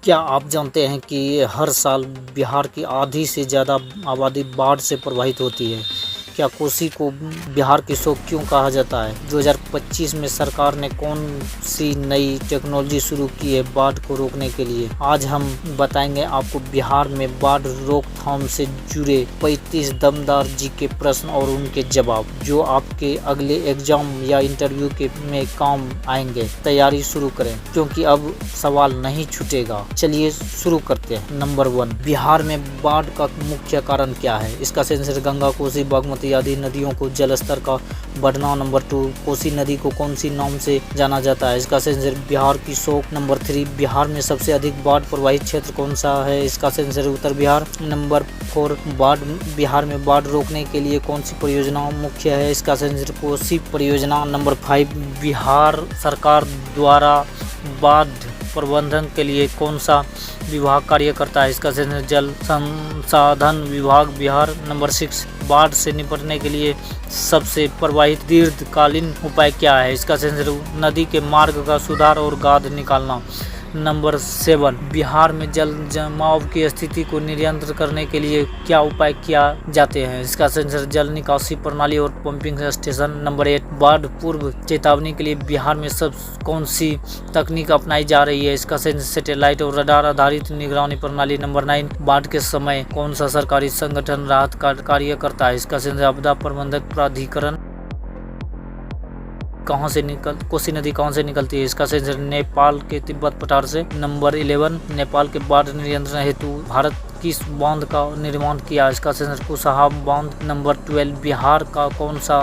क्या आप जानते हैं कि हर साल बिहार की आधी से ज़्यादा आबादी बाढ़ से प्रभावित होती है? क्या कोसी को बिहार की शोक क्यों कहा जाता है? 2025 में सरकार ने कौन सी नई टेक्नोलॉजी शुरू की है बाढ़ को रोकने के लिए? आज हम बताएंगे आपको बिहार में बाढ़ रोकथाम से जुड़े 35 दमदार जीके प्रश्न और उनके जवाब, जो आपके अगले एग्जाम या इंटरव्यू में काम आएंगे। तैयारी शुरू करें, क्योंकि अब सवाल नहीं छूटेगा। चलिए शुरू करते हैं। नंबर 1, बिहार में बाढ़ का मुख्य कारण क्या है? इसका आंसर गंगा, कोसी, बागमती आदि नदियों को जलस्तर का बढ़ना। नंबर 2, कोसी नदी को कौन सी नाम से जाना जाता है? इसका आंसर बिहार की शोक। नंबर 3, बिहार में सबसे अधिक बाढ़ प्रभावित क्षेत्र कौन सा है? इसका आंसर उत्तर बिहार। नंबर 4, बिहार में बाढ़ रोकने के लिए कौन सी परियोजना मुख्य है? इसका आंसर कोसी परियोजना। नंबर 5, बिहार सरकार द्वारा बाढ़ प्रबंधन के लिए कौन सा विभाग कार्य करता है? इसका आंसर जल संसाधन विभाग बिहार। नंबर 6, बाढ़ से निपटने के लिए सबसे प्रभावित दीर्घकालीन उपाय क्या है? इसका आंसर नदी के मार्ग का सुधार और गाद निकालना। नंबर 7, बिहार में जल जमाव की स्थिति को नियंत्रित करने के लिए क्या उपाय किया जाते हैं? इसका आंसर जल निकासी प्रणाली और पंपिंग स्टेशन। नंबर 8, बाढ़ पूर्व चेतावनी के लिए बिहार में सब कौन सी तकनीक अपनाई जा रही है? इसका आंसर सैटेलाइट और रडार आधारित निगरानी प्रणाली। नंबर 9, बाढ़ के समय कौन सा सरकारी संगठन राहत कार्य करता है? इसका आंसर आपदा प्रबंधक प्राधिकरण। कोसी नदी कहाँ से निकलती है? इसका आंसर नेपाल के तिब्बत पठार से। नंबर 11, नेपाल के बाढ़ नियंत्रण हेतु भारत किस बांध का निर्माण किया? इसका आंसर कुशहा बांध। नंबर 12, बिहार का कौन सा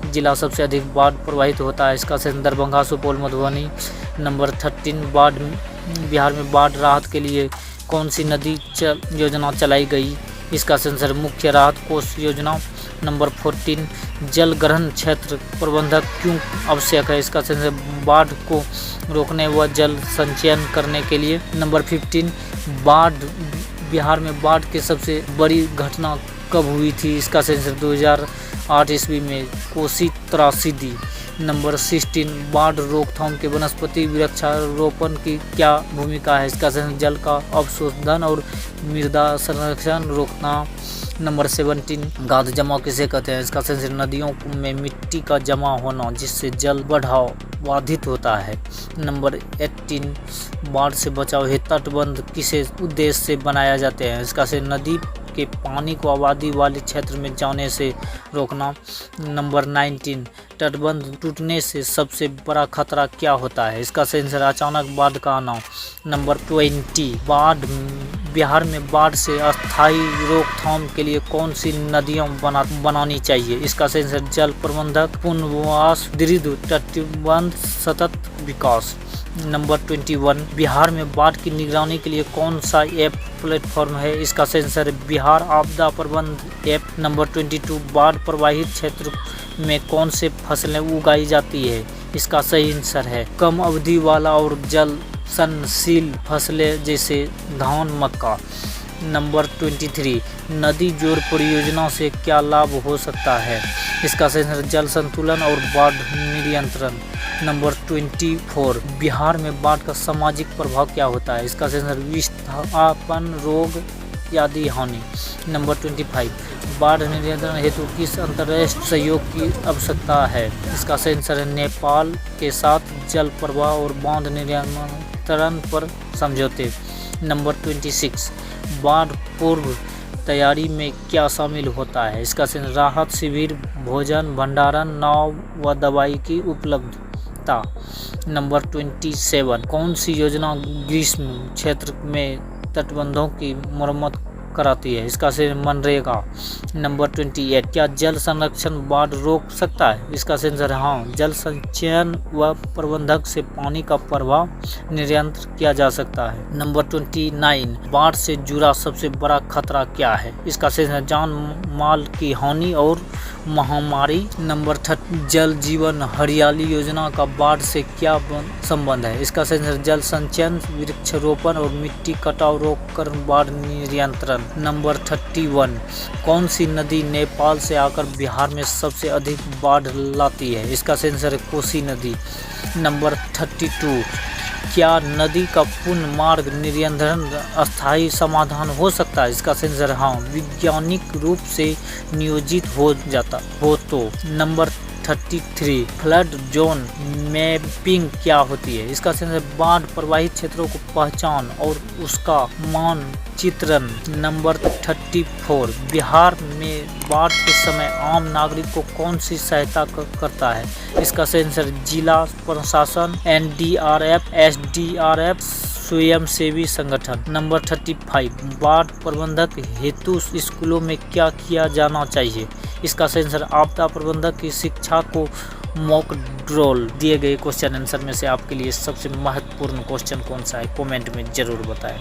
जिला सबसे अधिक बाढ़ प्रभावित होता है? इसका आंसर दरभंगा, सुपौल, मधुबनी। नंबर 13, बिहार में बाढ़ राहत के लिए कौन सी नदी योजना चलाई गई? इसका आंसर मुख्य राहत कोष योजना। नंबर 14, जल ग्रहण क्षेत्र प्रबंधक क्यों आवश्यक है? इसका आंसर बाढ़ को रोकने व जल संचयन करने के लिए। नंबर 15, बिहार में बाढ़ की सबसे बड़ी घटना कब हुई थी? इसका आंसर 2008 ईस्वी में कोसी त्रासदी। नंबर 16, बाढ़ रोकथाम के वनस्पति वृक्षारोपण की क्या भूमिका है? इसका आंसर जल का अवशोषण और मृदा संरक्षण रोकना। नंबर 17, गाद जमाव किसे कहते हैं? इसका आंसर नदियों में मिट्टी का जमा होना, जिससे जल बढ़ाव बाधित होता है। नंबर 18, बाढ़ से बचाव हेतु तटबंध किसे उद्देश्य से बनाया जाते हैं? इसका आंसर नदी के पानी को आबादी वाले क्षेत्र में जाने से रोकना। नंबर 19, तटबंध टूटने से सबसे बड़ा खतरा क्या होता है? इसका आंसर अचानक बाढ़ का आना। नंबर 20, बिहार में बाढ़ से अस्थायी रोकथाम के लिए कौन सी नदियां बनानी चाहिए? इसका आंसर जल प्रबंधक, पुनर्वास, दीर्घ तटबंध, सतत विकास। नंबर 21, बिहार में बाढ़ की निगरानी के लिए कौन सा ऐप प्लेटफॉर्म है? इसका आंसर बिहार आपदा प्रबंध ऐप। नंबर 22, बाढ़ प्रभावित क्षेत्र में कौन से फसलें उगाई जाती है? इसका सही आंसर है कम अवधि वाला और जल संशील फसलें जैसे धान, मक्का। नंबर 23, नदी जोड़ परियोजना से क्या लाभ हो सकता है? इसका आंसर जल संतुलन और बाढ़ नियंत्रण। नंबर 24, बिहार में बाढ़ का सामाजिक प्रभाव क्या होता है? इसका आंसर विस्थापन, रोग आदि हानि। नंबर 25, बाढ़ नियंत्रण हेतु किस अंतर्राष्ट्रीय सहयोग की आवश्यकता है? इसका आंसर नेपाल के साथ जल प्रवाह और बांध नियंत्रण पर समझौते। नंबर 26, बाढ़ पूर्व तैयारी में क्या शामिल होता है? इसका आंसर राहत शिविर, भोजन भंडारण, नाव व दवाई की उपलब्धता। नंबर 27, कौन सी योजना ग्रीष्म क्षेत्र में तटबंधों की मरम्मत कराती है? इसका आंसर मनरेगा। नंबर 28, क्या जल संरक्षण बाढ़ रोक सकता है? इसका आंसर हाँ, जल संचयन व प्रबंधक से पानी का प्रवाह नियंत्रित किया जा सकता है। नंबर 29, बाढ़ से जुड़ा सबसे बड़ा खतरा क्या है? इसका आंसर जान माल की हानि और महामारी। नंबर 30, जल जीवन हरियाली योजना का बाढ़ से क्या संबंध है? इसका आंसर जल संचयन, वृक्षारोपण और मिट्टी कटाव रोककर बाढ़ नियंत्रण। नंबर 31, कौन सी नदी नेपाल से आकर बिहार में सबसे अधिक बाढ़ लाती है? इसका आंसर कोसी नदी। नंबर 32, क्या नदी का पुनः मार्ग नियंत्रण अस्थायी समाधान हो सकता है? इसका आंसर हाँ, वैज्ञानिक रूप से नियोजित हो जाता हो तो। नंबर 33 फ्लड जोन मैपिंग क्या होती है? इसका आंसर बाढ़ प्रभावित क्षेत्रों को पहचान और उसका मानचित्रण। नंबर 34 बिहार में बाढ़ के समय आम नागरिक को कौन सी सहायता करता है? इसका आंसर जिला प्रशासन, NDRF, SDRF, स्वयंसेवी संगठन। नंबर 35 बाढ़ प्रबंधक हेतु स्कूलों में क्या किया जाना चाहिए? इसका आंसर आपदा प्रबंधक की शिक्षा को मॉक ड्रिल। दिए गए क्वेश्चन आंसर में से आपके लिए सबसे महत्वपूर्ण क्वेश्चन कौन सा है? कमेंट में जरूर बताएं।